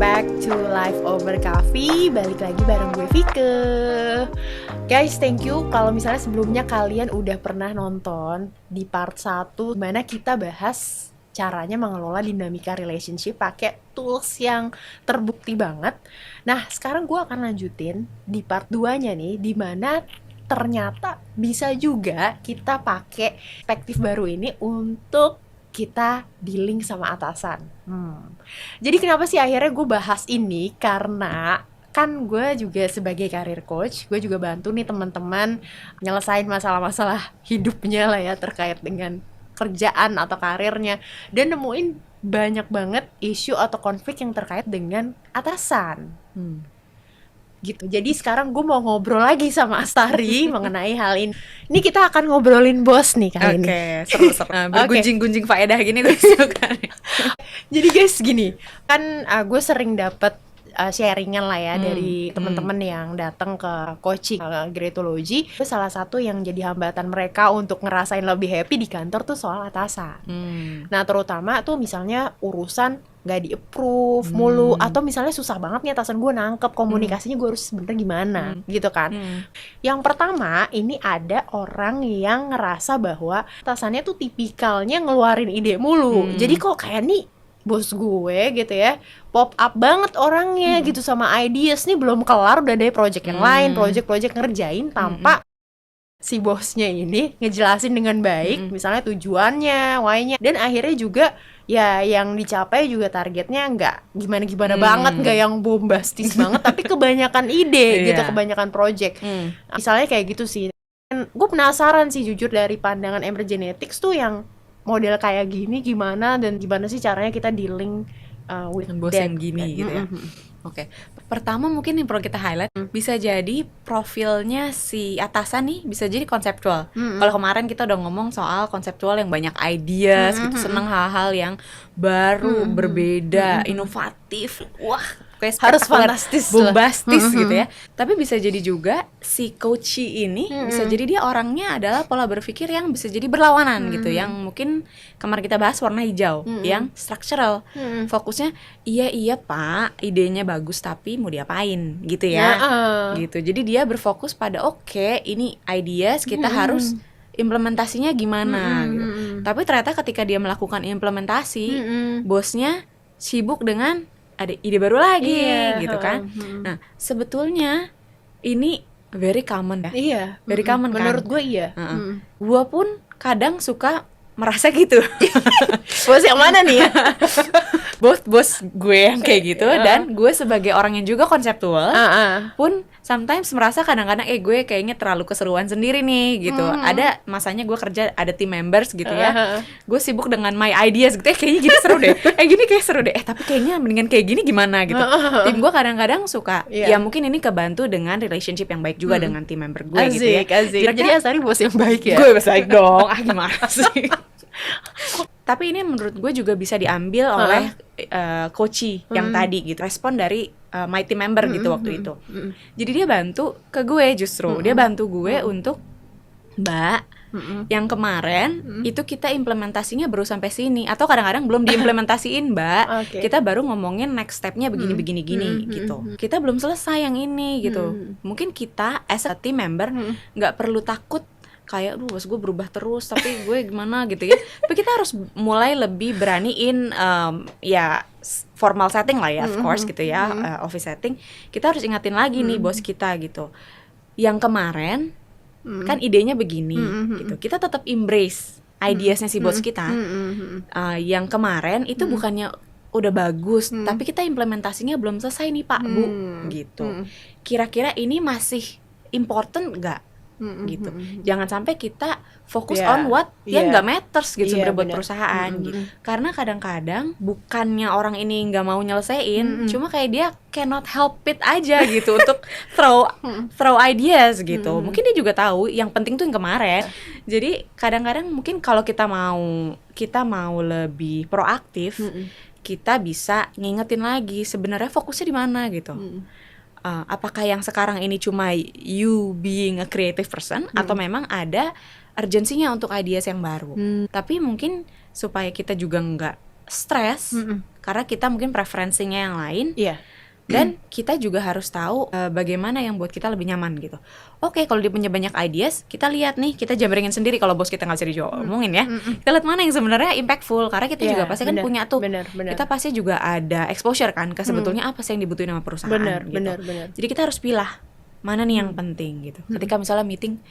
back to Life Over Coffee. Balik lagi bareng gue Vike. Guys, thank you kalau misalnya sebelumnya kalian udah pernah nonton di part 1 dimana kita bahas caranya mengelola dinamika relationship pakai tools yang terbukti banget. Nah, sekarang gue akan lanjutin di part 2-nya nih, dimana ternyata bisa juga kita pakai perspektif baru ini untuk kita dealing sama atasan. Jadi kenapa sih akhirnya gue bahas ini? Karena kan gue juga sebagai career coach, gue juga bantu nih teman-teman nyelesain masalah-masalah hidupnya lah ya, terkait dengan kerjaan atau karirnya, dan nemuin banyak banget isu atau konflik yang terkait dengan atasan. Gitu. Jadi sekarang gue mau ngobrol lagi sama Astari mengenai hal ini. Ini kita akan ngobrolin bos nih kali ini. Oke, seru-seru. Bergunjing-gunjing faedah gini gue suka. Jadi guys gini, kan gue sering dapet sharingan lah ya dari teman-teman yang datang ke coaching Greatology. Itu salah satu yang jadi hambatan mereka untuk ngerasain lebih happy di kantor tuh soal atasan. Nah terutama tuh misalnya urusan nggak di-approve mulu, atau misalnya susah banget nih atasan gue nangkep komunikasinya, gue harus sebenarnya gimana gitu kan. Yang pertama, ini ada orang yang ngerasa bahwa atasannya tuh tipikalnya ngeluarin ide mulu. Jadi kok kayak nih bos gue gitu ya, pop up banget orangnya gitu sama ideas nih, belum kelar udah ada project yang lain, project ngerjain tanpa si bosnya ini ngejelasin dengan baik, misalnya tujuannya, why-nya, dan akhirnya juga ya yang dicapai juga targetnya nggak gimana-gimana banget, nggak yang bombastis banget, tapi kebanyakan ide gitu, kebanyakan project. Misalnya kayak gitu sih. Gue penasaran sih jujur dari pandangan emergenetics tuh yang model kayak gini gimana, dan gimana sih caranya kita dealing with bos that yang gini gitu ya. Oke. Pertama mungkin yang perlu kita highlight, bisa jadi profilnya si atasan nih bisa jadi konseptual. Kalau kemarin kita udah ngomong soal konseptual yang banyak ideas gitu, seneng hal-hal yang baru, berbeda, inovatif. Wah, kayak harus spektakuler, fantastis bombastis gitu ya. Tapi bisa jadi juga si coachee ini bisa jadi dia orangnya adalah pola berpikir yang bisa jadi berlawanan gitu, yang mungkin kemarin kita bahas warna hijau, yang structural. Fokusnya iya Pak, idenya bagus tapi mau diapain gitu ya. Gitu. Jadi dia berfokus pada oke, ini ideas, kita harus implementasinya gimana gitu. Tapi ternyata ketika dia melakukan implementasi, bosnya sibuk dengan ada ide baru lagi gitu kan. Nah, sebetulnya ini very common ya. Iya, Very common kan. menurut gue iya. Gua pun kadang suka merasa gitu. Bos yang mana nih ya? Bos gue yang kayak gitu, dan gue sebagai orang yang juga konseptual pun sometimes merasa kadang-kadang gue kayaknya terlalu keseruan sendiri nih gitu. Ada masanya gue kerja ada team members gitu ya, gue sibuk dengan my ideas gitu, kayaknya gini seru deh, gini kayak seru deh, tapi kayaknya mendingan kayak gini gimana gitu. Tim gue kadang-kadang suka ya mungkin ini kebantu dengan relationship yang baik juga dengan team member gue gitu ya. Jadi Astari bos yang baik ya? Gue baik dong, gimana sih. Tapi ini menurut gue juga bisa diambil oleh coachee yang tadi gitu, respon dari my team member gitu waktu itu. Jadi dia bantu ke gue, justru dia bantu gue untuk Mbak, yang kemarin itu kita implementasinya baru sampai sini, atau kadang-kadang belum diimplementasiin Mbak. Kita baru ngomongin next stepnya begini gitu. Kita belum selesai yang ini gitu. Mungkin kita as a team member nggak perlu takut kayak bos gue berubah terus tapi gue gimana gitu ya. Tapi kita harus mulai lebih beraniin ya formal setting lah ya, of course gitu ya, office setting. Kita harus ingatin lagi nih bos kita gitu, yang kemarin kan idenya begini gitu. Kita tetap embrace ideasnya si bos kita. Yang kemarin itu bukannya udah bagus, tapi kita implementasinya belum selesai nih Pak Bu gitu. Kira-kira ini masih important nggak? Gitu. Jangan sampai kita fokus on what yang nggak matters gitu sebenarnya buat perusahaan gitu. Karena kadang-kadang bukannya orang ini nggak mau nyelesain, cuma kayak dia cannot help it aja gitu untuk throw ideas gitu. Mungkin dia juga tahu yang penting tuh yang kemarin. Jadi kadang-kadang mungkin kalau kita mau lebih proaktif, kita bisa ngingetin lagi sebenarnya fokusnya di mana gitu. Apakah yang sekarang ini cuma you being a creative person, atau memang ada urgensinya untuk ideas yang baru. Tapi mungkin supaya kita juga nggak stres karena kita mungkin preferensinya yang lain. Iya. Dan kita juga harus tahu bagaimana yang buat kita lebih nyaman gitu. Oke, kalau dia punya banyak ideas, kita lihat nih, kita jamrengin sendiri kalau bos kita nggak bisa diomongin ya. Kita lihat mana yang sebenarnya impactful, karena kita juga pasti kan punya tuh. Kita pasti juga ada exposure kan ke sebetulnya apa sih yang dibutuhin sama perusahaan gitu. Jadi kita harus pilih mana nih yang penting gitu. Ketika misalnya meeting,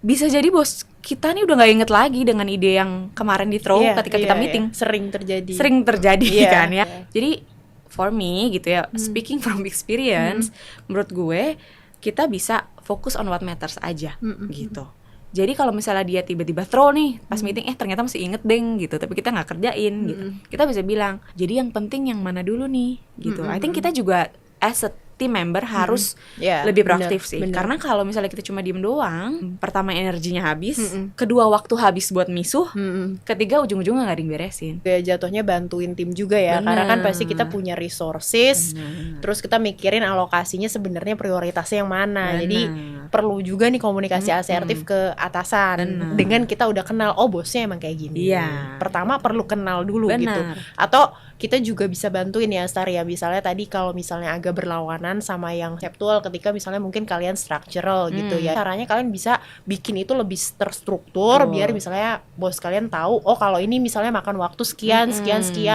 bisa jadi bos kita nih udah nggak inget lagi dengan ide yang kemarin di throw ketika kita meeting. Sering terjadi Kan ya. Jadi for me gitu ya, speaking from experience, menurut gue kita bisa fokus on what matters aja gitu. Jadi kalau misalnya dia tiba-tiba throw nih pas meeting, ternyata masih inget deng gitu, tapi kita nggak kerjain gitu, kita bisa bilang, jadi yang penting yang mana dulu nih gitu. I think kita juga as a team member harus lebih proaktif sih. Karena kalau misalnya kita cuma diem doang, pertama energinya habis, kedua waktu habis buat misuh, ketiga ujung-ujungnya nggak ada yang beresin. Ya, jatuhnya bantuin tim juga ya. Karena kan pasti kita punya resources, terus kita mikirin alokasinya sebenarnya prioritasnya yang mana. Jadi perlu juga nih komunikasi asertif ke atasan. Dengan kita udah kenal, oh bosnya emang kayak gini. Pertama perlu kenal dulu gitu. Atau kita juga bisa bantuin ya Star ya, misalnya tadi kalau misalnya agak berlawanan sama yang konseptual, ketika misalnya mungkin kalian structural gitu ya, caranya kalian bisa bikin itu lebih terstruktur, biar misalnya bos kalian tahu, oh kalau ini misalnya makan waktu sekian,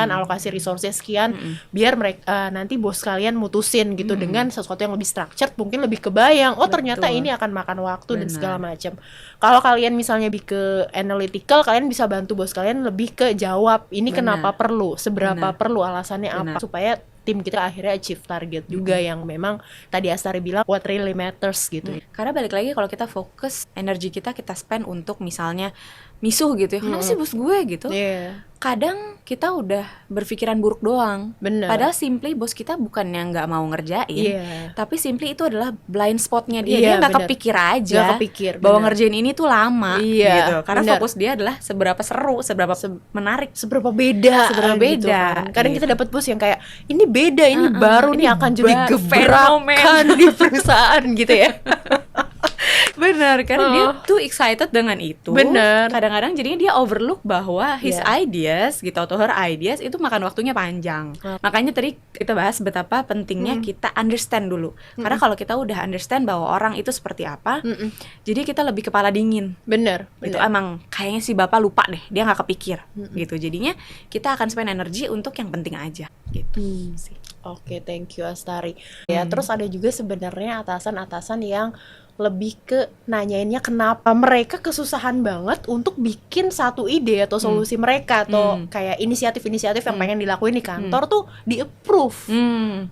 alokasi resources sekian, biar mereka nanti bos kalian mutusin gitu dengan sesuatu yang lebih structured, mungkin lebih kebayang, oh ternyata ini akan makan waktu dan segala macam. Kalau kalian misalnya lebih ke analytical, kalian bisa bantu bos kalian lebih ke jawab ini kenapa perlu, seberapa perlu, alasannya apa, supaya tim kita akhirnya achieve target juga yang memang tadi Astari bilang what really matters gitu. Karena balik lagi kalau kita fokus energi kita spend untuk misalnya misuh gitu ya, kenapa sih bos gue gitu, kadang kita udah berpikiran buruk doang. Padahal simply bos kita bukannya nggak mau ngerjain, tapi simply itu adalah blind spotnya dia nggak kepikir aja bahwa ngerjain ini tuh lama gitu. Karena fokus dia adalah seberapa seru, seberapa menarik, seberapa beda gitu kan. Kadang kita dapat bos yang kayak ini beda, ini baru nih akan jadi gebrakan di perusahaan gitu ya. Bener, karena dia tuh excited dengan itu. Kadang-kadang jadinya dia overlook bahwa his ideas gitu atau her ideas itu makan waktunya panjang. Makanya tadi kita bahas betapa pentingnya kita understand dulu. Karena kalau kita udah understand bahwa orang itu seperti apa, jadi kita lebih kepala dingin. Itu emang kayaknya si bapak lupa deh, dia nggak kepikir gitu. Jadinya kita akan spend energi untuk yang penting aja gitu sih. Oke, thank you Astari. Ya, terus ada juga sebenarnya atasan-atasan yang lebih ke nanyainnya kenapa mereka kesusahan banget untuk bikin satu ide atau solusi mereka atau kayak inisiatif-inisiatif yang pengen dilakuin di kantor tuh di-approve.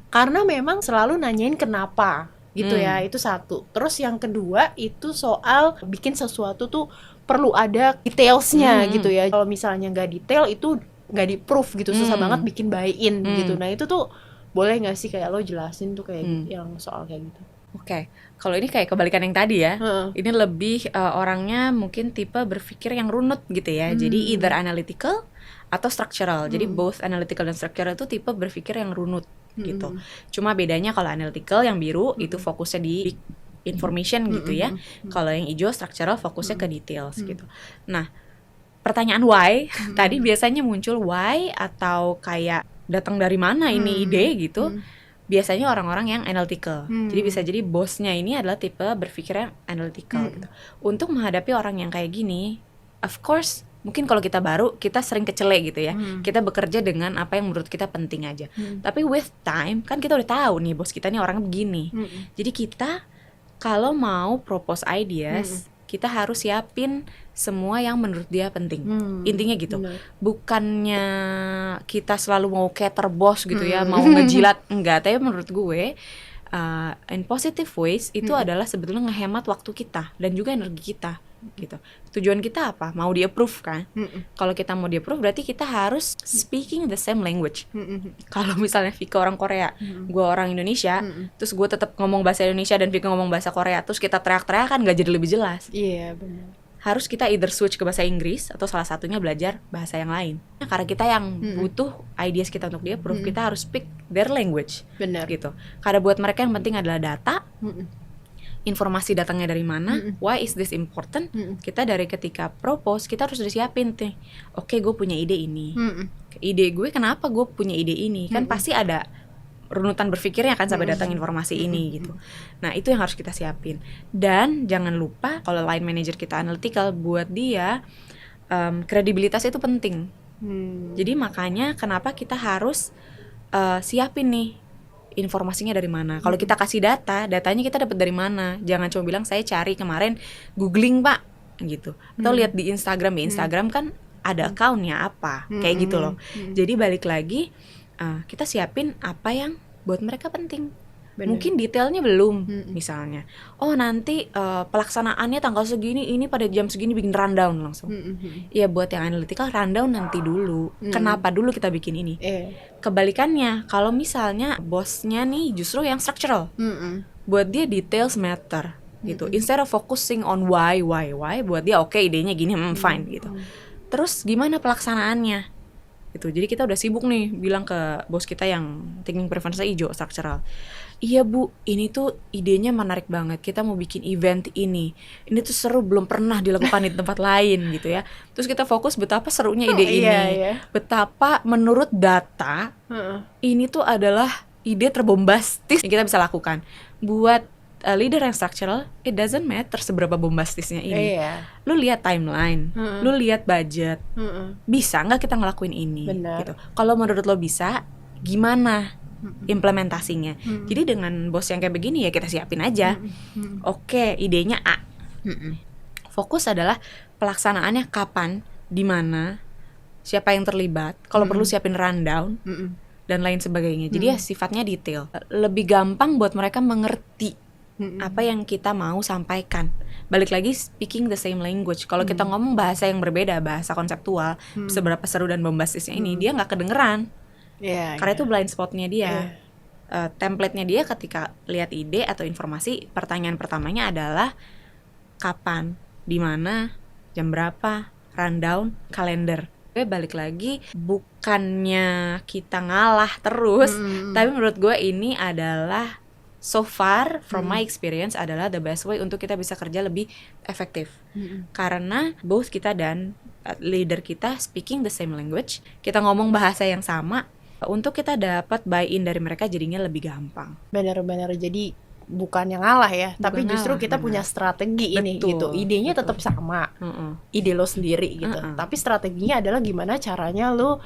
Karena memang selalu nanyain kenapa gitu ya, itu satu. Terus yang kedua itu soal bikin sesuatu tuh perlu ada detailsnya gitu ya. Kalau misalnya nggak detail itu nggak di-proof gitu, susah banget bikin buy-in gitu. Nah itu tuh boleh nggak sih kayak lo jelasin tuh kayak yang soal kayak gitu? Oke, kalau ini kayak kebalikan yang tadi ya. Ini lebih orangnya mungkin tipe berpikir yang runut gitu ya. Jadi either analytical atau structural. Jadi both analytical dan structural itu tipe berpikir yang runut gitu. Cuma bedanya kalau analytical yang biru itu fokusnya di big information gitu ya. Kalau yang hijau structural fokusnya ke details gitu. Nah, pertanyaan why tadi biasanya muncul why atau kayak datang dari mana ini ide gitu. Biasanya orang-orang yang analytical. Jadi bisa jadi bosnya ini adalah tipe berpikirnya analytical gitu. Untuk menghadapi orang yang kayak gini, of course mungkin kalau kita baru, kita sering kecele gitu ya. Kita bekerja dengan apa yang menurut kita penting aja. Tapi with time, kan kita udah tahu nih bos kita nih orangnya begini. Jadi kita kalau mau propose ideas, kita harus siapin semua yang menurut dia penting. Intinya gitu. Bukannya kita selalu mau cater bos gitu ya, mau ngejilat, enggak. Tapi menurut gue in positive ways itu adalah sebetulnya ngehemat waktu kita dan juga energi kita gitu. Tujuan kita apa? Mau di-approve kan? Kalau kita mau di-approve berarti kita harus speaking the same language. Kalau misalnya Vika orang Korea, gue orang Indonesia, terus gue tetap ngomong bahasa Indonesia dan Vika ngomong bahasa Korea, terus kita teriak-teriak kan gak jadi lebih jelas. Iya, benar. Harus kita either switch ke bahasa Inggris atau salah satunya belajar bahasa yang lain. Nah, karena kita yang butuh ideas kita untuk di-approve, kita harus speak their language. Benar. Gitu. Karena buat mereka yang penting adalah data. informasi datangnya dari mana, why is this important. Kita dari ketika propose kita harus udah siapin tuh, oke gue punya ide ini, ide gue kenapa gue punya ide ini, kan pasti ada runutan berpikirnya kan sampai datang informasi ini gitu. Nah itu yang harus kita siapin. Dan jangan lupa kalau line manager kita analytical, buat dia kredibilitas itu penting. Jadi makanya kenapa kita harus siapin nih informasinya dari mana. Kalau kita kasih datanya kita dapat dari mana. Jangan cuma bilang saya cari kemarin googling pak gitu. Atau lihat di Instagram kan ada accountnya apa, kayak gitu loh. Jadi balik lagi kita siapin apa yang buat mereka penting. Bener. Mungkin detailnya belum, misalnya. Oh nanti pelaksanaannya tanggal segini, ini pada jam segini bikin rundown langsung. Ya buat yang analytical rundown nanti dulu. Kenapa dulu kita bikin ini? Kebalikannya, kalau misalnya bosnya nih justru yang structural, buat dia details matter gitu. Instead of focusing on why, buat dia oke, idenya gini, fine gitu. Terus gimana pelaksanaannya? Gitu. Jadi kita udah sibuk nih bilang ke bos kita yang thinking preference hijau structural. Iya bu, ini tuh idenya menarik banget. Kita mau bikin event ini. Ini tuh seru, belum pernah dilakukan di tempat lain gitu ya. Terus kita fokus betapa serunya ide ini. Betapa menurut data ini tuh adalah ide terbombastis yang kita bisa lakukan. Buat leader yang structural, it doesn't matter seberapa bombastisnya ini. Lu lihat timeline, lu lihat budget, bisa nggak kita ngelakuin ini? Gitu. Kalau menurut lo bisa, gimana implementasinya? Jadi dengan bos yang kayak begini ya kita siapin aja. Oke, idenya A. Fokus adalah pelaksanaannya kapan, di mana, siapa yang terlibat. Kalau perlu siapin rundown dan lain sebagainya. Jadi ya sifatnya detail. Lebih gampang buat mereka mengerti apa yang kita mau sampaikan. Balik lagi speaking the same language. Kalau kita ngomong bahasa yang berbeda, bahasa konseptual, seberapa seru dan bombastisnya ini, dia nggak kedengeran. Karena itu blind spotnya dia. Template-nya dia ketika lihat ide atau informasi, pertanyaan pertamanya adalah kapan, di mana, jam berapa, rundown, kalender. Balik lagi, bukannya kita ngalah terus, tapi menurut gue ini adalah so far from my experience adalah the best way untuk kita bisa kerja lebih efektif. Karena both kita dan leader kita speaking the same language, kita ngomong bahasa yang sama, untuk kita dapat buy-in dari mereka jadinya lebih gampang. Benar-benar, jadi bukan yang ngalah ya, tapi justru kita punya strategi ini gitu. Idenya tetap sama, ide lo sendiri gitu. Tapi strateginya adalah gimana caranya lo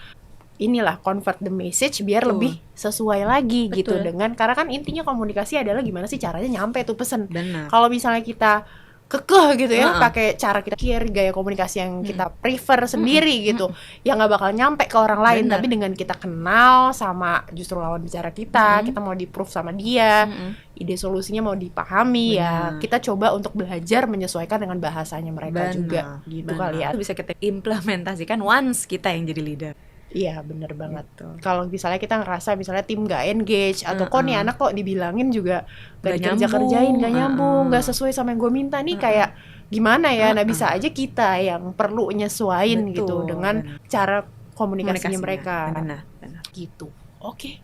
convert the message biar lebih sesuai lagi gitu dengan, karena kan intinya komunikasi adalah gimana sih caranya nyampe tuh pesen. Kalau misalnya kita kekeh gitu ya, pakai cara kita gaya komunikasi yang kita prefer sendiri gitu, yang nggak bakal nyampe ke orang lain. Tapi dengan kita kenal sama justru lawan bicara kita, kita mau di-proof sama dia, ide solusinya mau dipahami, ya kita coba untuk belajar menyesuaikan dengan bahasanya mereka juga gitu kali ya. Itu bisa kita implementasikan once kita yang jadi leader. Iya bener banget tuh. Kalau misalnya kita ngerasa misalnya tim gak engage, atau kok nih anak kok dibilangin juga gak dikerja-kerjain, gak nyambung, gak sesuai sama yang gue minta nih, kayak gimana ya. Nah bisa aja kita yang perlu nyesuain gitu dengan cara komunikasinya mereka. Benar. Gitu. Oke.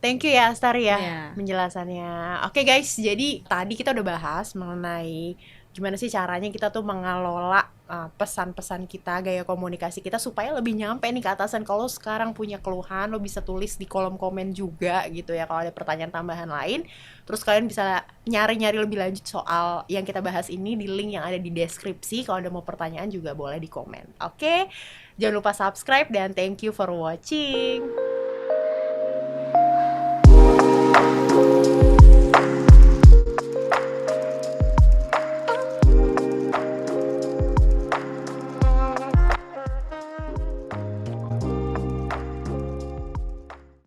Thank you ya Astari ya penjelasannya. Oke guys, jadi tadi kita udah bahas mengenai gimana sih caranya kita tuh mengelola pesan-pesan kita, gaya komunikasi kita supaya lebih nyampe nih ke atasan. Kalau sekarang punya keluhan, lo bisa tulis di kolom komen juga gitu ya, kalau ada pertanyaan tambahan lain. Terus kalian bisa nyari-nyari lebih lanjut soal yang kita bahas ini di link yang ada di deskripsi. Kalau ada mau pertanyaan juga boleh di komen. Oke, jangan lupa subscribe dan thank you for watching.